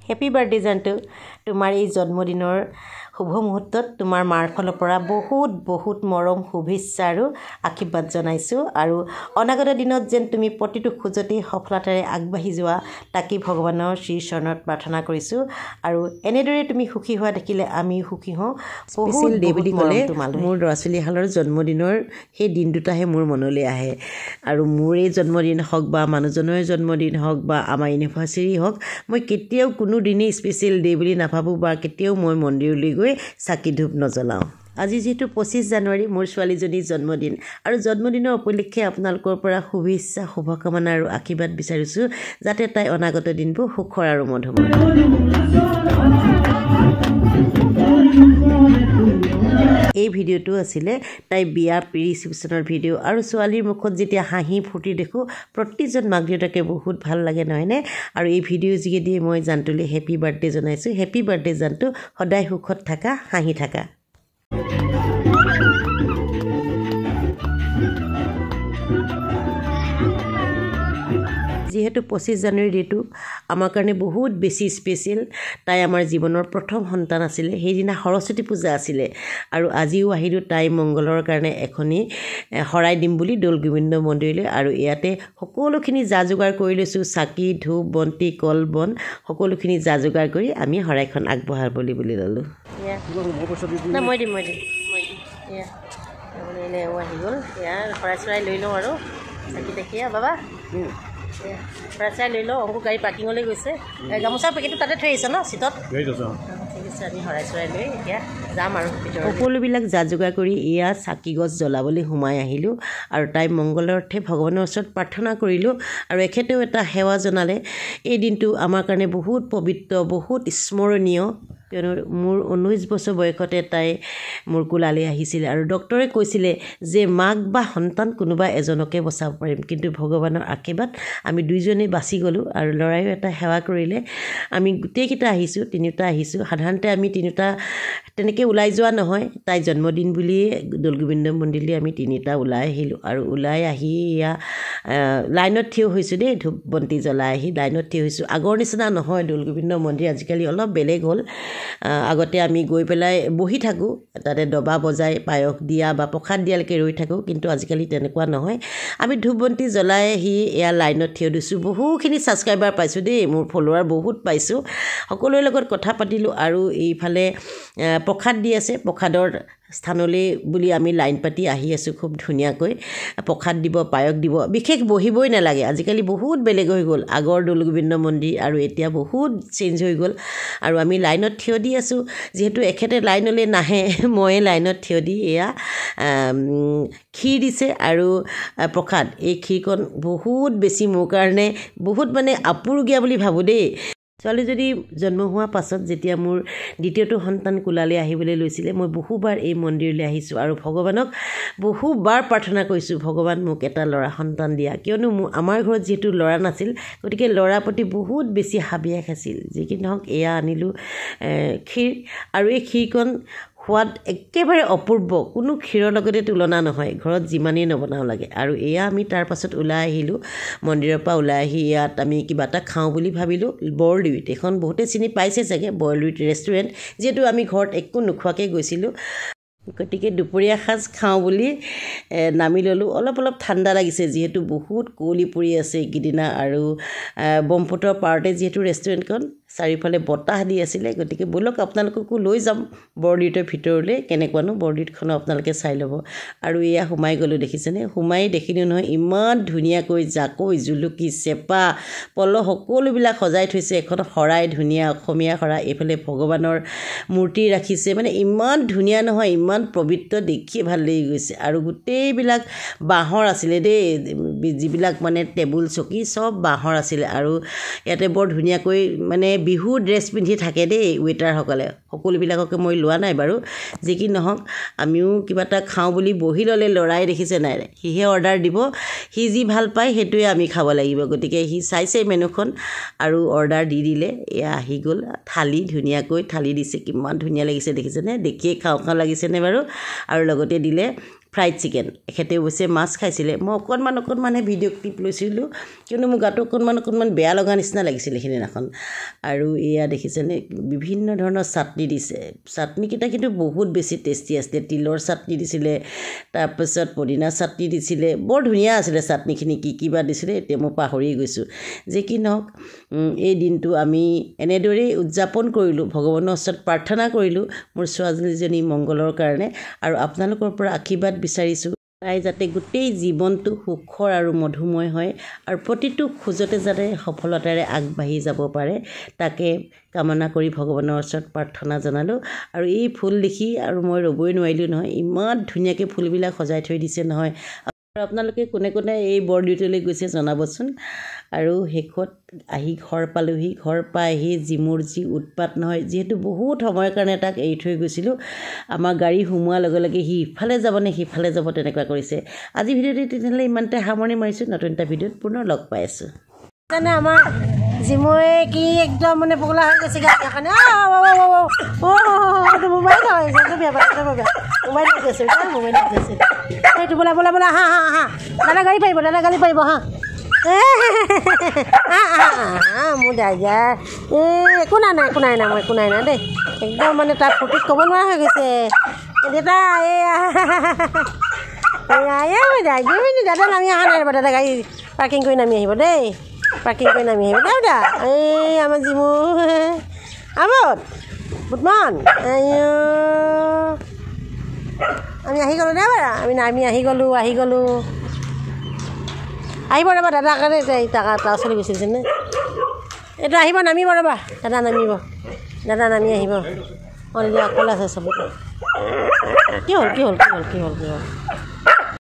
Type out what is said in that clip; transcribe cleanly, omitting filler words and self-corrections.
happy birthday জানটো তোমাৰ এই জন্মদিনৰ শুভ মুহূৰ্তত তোমাৰ মাৰ ফালৰ পৰা বহুত বহুত মৰম শুভেচ্ছা আৰু আশীৰ্বাদ জনাইছোঁ আৰু অনাগত দিনত যেন তুমি প্ৰতিটো খোজতে সফলতাৰে আগবাঢ়ি যোৱা তাকে ভগৱানৰ শ্ৰী চৰণত প্ৰাৰ্থনা কৰিছোঁ আৰু এনেদৰে তুমি সুখী হোৱা দেখিলে আমি সুখী হওঁ বহুত ডে বুলি ক'লে মোৰ ল'ৰা ছোৱালীহালৰ জন্মদিনৰ সেই দিন দুটাহে মোৰ মনলৈ আহে আৰু মোৰ এই জন্মদিন হওক বা মানুহজনৰ জন্মদিন হওক বা আমাৰ এনিভাৰ্চাৰী হওক মই কেতিয়াও কোনো দিনেই স্পেচিয়েল ডে বুলি নাভাবোঁ বা কেতিয়াও মই মন্দিৰলৈ গৈ চাকি ধূপ নজ্বলাওঁ আজি যেহেতু 25 জানুৱাৰী মোৰ ছোৱালীজনীৰ জন্মদিন আৰু জন্মদিনৰ উপলক্ষে আপোনালোকৰ পৰা শুভেচ্ছা শুভকামনা আৰু আশীৰ্বাদ বিচাৰিছোঁ যাতে তাই অনাগত দিনবোৰ সুখৰ আৰু মধুময় এই ভিডিঅ'টো আছিলে তাই বিয়া প্ৰি ৰিচিপশ্যনৰ ভিডিঅ' আৰু ছোৱালীৰ মুখত যেতিয়া হাঁহি ফূৰ্তি দেখোঁ প্ৰতিজন মাক দেউতাকে বহুত ভাল লাগে নহয়নে আৰু এই ভিডিঅ' যোগেদি মই জানটোলৈ হেপী বাৰ্থডে জনাইছোঁ হেপী বাৰ্থডে জানটো সদায় সুখত থাকা হাঁহি থাকা যিহেতু 25 জানুৱাৰী ডেটো আমাৰ কাৰণে বহুত বেছি স্পেচিয়েল তাই আমাৰ জীৱনৰ প্ৰথম সন্তান আছিলে সেইদিনা সৰস্বতী পূজা আছিলে আৰু আজিও আহিলোঁ তাই মংগলৰ কাৰণে এখনি শৰাই দিম বুলি দৌল গোবিন্দ মন্দিৰলৈ আৰু ইয়াতে সকলোখিনি যা যোগাৰ কৰি লৈছোঁ চাকি ধূপ বন্তি কল বন সকলোখিনি যা যোগাৰ কৰি আমি শৰাইখন আগবঢ়াবলৈ বুলি ল'লোঁ মই দিম এয়া আহি গ'ল এয়া শৰাই চৰাই লৈ লওঁ আৰু চাকি দেখিয়া বাবা শৰাই চাই লৈ লওঁ অংকু গাড়ী পাৰ্কিঙলৈ গৈছে গামোচাৰ পেকেটটো তাতে থৈ আহিছে ন চিটত ঠিক আছে আমি শৰাই চৰাই লৈ এতিয়া যাম আৰু সকলোবিলাক যা যোগাৰ কৰি এয়া চাকি গছ জ্বলাবলৈ সোমাই আহিলোঁ আৰু তাই মংগলৰ অৰ্থে ভগৱানৰ ওচৰত প্ৰাৰ্থনা কৰিলোঁ আৰু এখেতেও এটা সেৱা জনালে এই দিনটো আমাৰ কাৰণে বহুত পবিত্ৰ বহুত স্মৰণীয় কিয়নো মোৰ 19 বছৰ বয়সতে তাই মোৰ কোলালৈ আহিছিলে আৰু ডক্টৰে কৈছিলে যে মাক বা সন্তান কোনোবা এজনকে বচাব পাৰিম কিন্তু ভগৱানৰ আশীৰ্বাদ আমি দুইজনেই বাচি গ'লোঁ আৰু ল'ৰায়ো এটা সেৱা কৰিলে আমি গোটেইকেইটা আহিছোঁ তিনিওটা আহিছোঁ সাধাৰণতে আমি তিনিওটা তেনেকৈ ওলাই যোৱা নহয় তাই জন্মদিন বুলিয়ে দৌল গোবিন্দ মন্দিৰলৈ আমি তিনিটা ওলাই আহিলোঁ আৰু ওলাই আহি এয়া লাইনত থিয় হৈছোঁ দেই ধূপ বন্তি জ্বলাই আহি লাইনত থিয় হৈছোঁ আগৰ নিচিনা নহয় দৌল গোবিন্দ মন্দিৰ আজিকালি অলপ বেলেগ হ'ল আগতে আমি গৈ পেলাই বহি থাকোঁ তাতে দবা বজাই পায়স দিয়া বা প্ৰসাদ দিয়ালৈকে ৰৈ থাকোঁ কিন্তু আজিকালি তেনেকুৱা নহয় আমি ধূপ বন্তি জ্বলাই আহি এয়া লাইনত থিয় দিছোঁ বহুখিনি ছাবস্ক্ৰাইবাৰ পাইছোঁ দেই মোৰ ফলোৱাৰ বহুত পাইছোঁ সকলোৰে লগত কথা পাতিলোঁ আৰু এইফালে প্ৰসাদ দি আছে প্ৰসাদৰ স্থানলৈ বুলি আমি লাইন পাতি আহি আছোঁ খুব ধুনীয়াকৈ প্ৰসাদ দিব পায়স দিব বিশেষ বহিবই নালাগে আজিকালি বহুত বেলেগ হৈ গ'ল আগৰ দৌল গোবিন্দ মন্দিৰ আৰু এতিয়া বহুত চেঞ্জ হৈ গ'ল আৰু আমি লাইনত থিয় দি আছোঁ যিহেতু এখেতে লাইনলৈ নাহে ময়ে লাইনত থিয় দি এয়া ক্ষীৰ দিছে আৰু প্ৰসাদ এই ক্ষীৰকণ বহুত বেছি মোৰ কাৰণে বহুত মানে আপুৰুগীয়া বুলি ভাবোঁ দেই ছোৱালী যদি জন্ম হোৱাৰ পাছত যেতিয়া মোৰ দ্বিতীয়টো সন্তান কোলালৈ আহিবলৈ লৈছিলে মই বহুবাৰ এই মন্দিৰলৈ আহিছোঁ আৰু ভগৱানক বহুবাৰ প্ৰাৰ্থনা কৰিছোঁ ভগৱান মোক এটা ল'ৰা সন্তান দিয়া কিয়নো আমাৰ ঘৰত যিহেতু ল'ৰা নাছিল গতিকে ল'ৰাৰ প্ৰতি বহুত বেছি হাবিয়াস আছিল যি কি নহওক এয়া আনিলোঁ ক্ষীৰ আৰু এই ক্ষীৰকণ সোৱাদ একেবাৰে অপূৰ্ব কোনো ক্ষীৰৰ লগতে তুলনা নহয় ঘৰত যিমানেই নবনাও লাগে আৰু এয়া আমি তাৰ পাছত ওলাই আহিলোঁ মন্দিৰৰ পৰা ওলাই আহি ইয়াত আমি কিবা এটা খাওঁ বুলি ভাবিলোঁ বৰলুইত এখন বহুতে চিনি পাইছে চাগে বৰলুইত ৰেষ্টুৰেণ্ট যিহেতু আমি ঘৰত একো নোখোৱাকৈ গৈছিলোঁ গতিকে দুপৰীয়া সাজ খাওঁ বুলি নামি ল'লোঁ অলপ ঠাণ্ডা লাগিছে যিহেতু বহুত কুঁৱলী পৰি আছে এইকেইদিনা আৰু ব্ৰহ্মপুত্ৰৰ পাৰতে যিহেতু ৰেষ্টুৰেণ্টখন চাৰিওফালে বতাহ দি আছিলে গতিকে ব'লক আপোনালোককো লৈ যাম বৰলুইতৰ ভিতৰলৈ কেনেকুৱানো বৰলুইতখনো আপোনালোকে চাই ল'ব আৰু এয়া সোমাই গ'লোঁ দেখিছেনে সোমাই দেখিলোঁ নহয় ইমান ধুনীয়াকৈ জাকৈ জুলুকি চেপা পল সকলোবিলাক সজাই থৈছে এখন শৰাই ধুনীয়া অসমীয়া শৰাই এইফালে ভগৱানৰ মূৰ্তি ৰাখিছে মানে ইমান ধুনীয়া নহয় ইমান পবিত্ৰ দেখিয়ে ভাল লাগি গৈছে আৰু গোটেইবিলাক বাঁহৰ আছিলে দেই যিবিলাক মানে টেবুল চকী চব বাঁহৰ আছিলে আৰু ইয়াতে বৰ ধুনীয়াকৈ মানে বিহু ড্ৰেছ পিন্ধি থাকে দেই ৱেটাৰসকলে সকলোবিলাককে মই লোৱা নাই বাৰু যি কি নহওক আমিও কিবা এটা খাওঁ বুলি বহি ল'লে ল'ৰাই দেখিছে নাই সিহে অৰ্ডাৰ দিব সি যি ভাল পায় সেইটোৱে আমি খাব লাগিব গতিকে সি চাইছে মেনুখন আৰু অৰ্ডাৰ দি দিলে এয়া আহি গ'ল থালি ধুনীয়াকৈ থালি দিছে কিমান ধুনীয়া লাগিছে দেখিছেনে দেখিয়ে খাওঁ লাগিছেনে বাৰু আৰু লগতে দিলে ফ্ৰাইড চিকেন এখেতে অৱশ্যে মাছ খাইছিলে মই অকণমানহে ভিডিঅ' ক্লিপ লৈছিলোঁ কিন্তু মোৰ গাটো অকণমান বেয়া লগা নিচিনা লাগিছিলে সেইদিনাখন আৰু এয়া দেখিছেনে বিভিন্ন ধৰণৰ চাটনি দিছে চাটনিকেইটা কিন্তু বহুত বেছি টেষ্টি আছিলে তিলৰ চাটনি দিছিলে তাৰপিছত পদিনা চাটনি দিছিলে বৰ ধুনীয়া আছিলে চাটনিখিনি কি বা দিছিলে এতিয়া মই পাহৰি গৈছোঁ যে কি নহওক এই দিনটো আমি এনেদৰেই উদযাপন কৰিলোঁ ভগৱানৰ ওচৰত প্ৰাৰ্থনা কৰিলোঁ মোৰ ছোৱালীজনী মংগলৰ কাৰণে আৰু আপোনালোকৰ পৰা আশীৰ্বাদ বিচাৰিছোঁ তাই যাতে গোটেই জীৱনটো সুখৰ আৰু মধুময় হয় আৰু প্ৰতিটো খোজতে যাতে সফলতাৰে আগবাঢ়ি যাব পাৰে তাকে কামনা কৰি ভগৱানৰ ওচৰত প্ৰাৰ্থনা জনালোঁ আৰু এই ফুল দেখি আৰু মই ৰ'বই নোৱাৰিলোঁ নহয় ইমান ধুনীয়াকৈ ফুলবিলাক সজাই থৈ দিছে নহয় আৰু আপোনালোকে কোনে এই বৰদিউতিলৈ গৈছে জনাবচোন আৰু শেষত আহি ঘৰ পালোহি ঘৰ পাই আহি জিমুৰ যি উৎপাত নহয় যিহেতু বহুত সময়ৰ কাৰণে তাক এৰি থৈ গৈছিলোঁ আমাৰ গাড়ী সোমোৱাৰ লগে লগে সি ইফালে যাব নে সিফালে যাব তেনেকুৱা কৰিছে আজি ভিডিঅ'টো তেতিয়াহ'লে ইমানতে সামৰণি মাৰিছোঁ নতুন এটা ভিডিঅ'ত পুনৰ লগ পাই আছোঁ মানে আমাৰ জিমুৱে কি একদম মানে পগলা হৈ গৈছে গাড়ীখনে মোবাইল মোবাইল গৈছে মোবাইল গৈছে এইটো বোলা বোলা বোলা হা হা হা দাদা গাড়ী পাৰিব হা মোৰ দাদা একো নাই মই একো নাই দেই একদম মানে তাৰ ফূৰ্তিত ক'ব নোৱাৰা হৈ গৈছে দেউতা দাদা নামি অহা নাই ৰ'ব দাদা গাড়ী পাৰ্কিং কৰি নামি আহিব দেই দাদা এই আমাৰ জিমু আমত বুধমান আমি আহি গ'লোঁ দে বাৰু আমি আহি গ'লোঁ আহিব ৰ'বা দাদা কাৰণে তাৰ চলি গৈছিল নে এইটো আহিব নামিব ৰ'বা দাদা নামি আহিব অঁ অকলে আছে চবতে কি হ'ল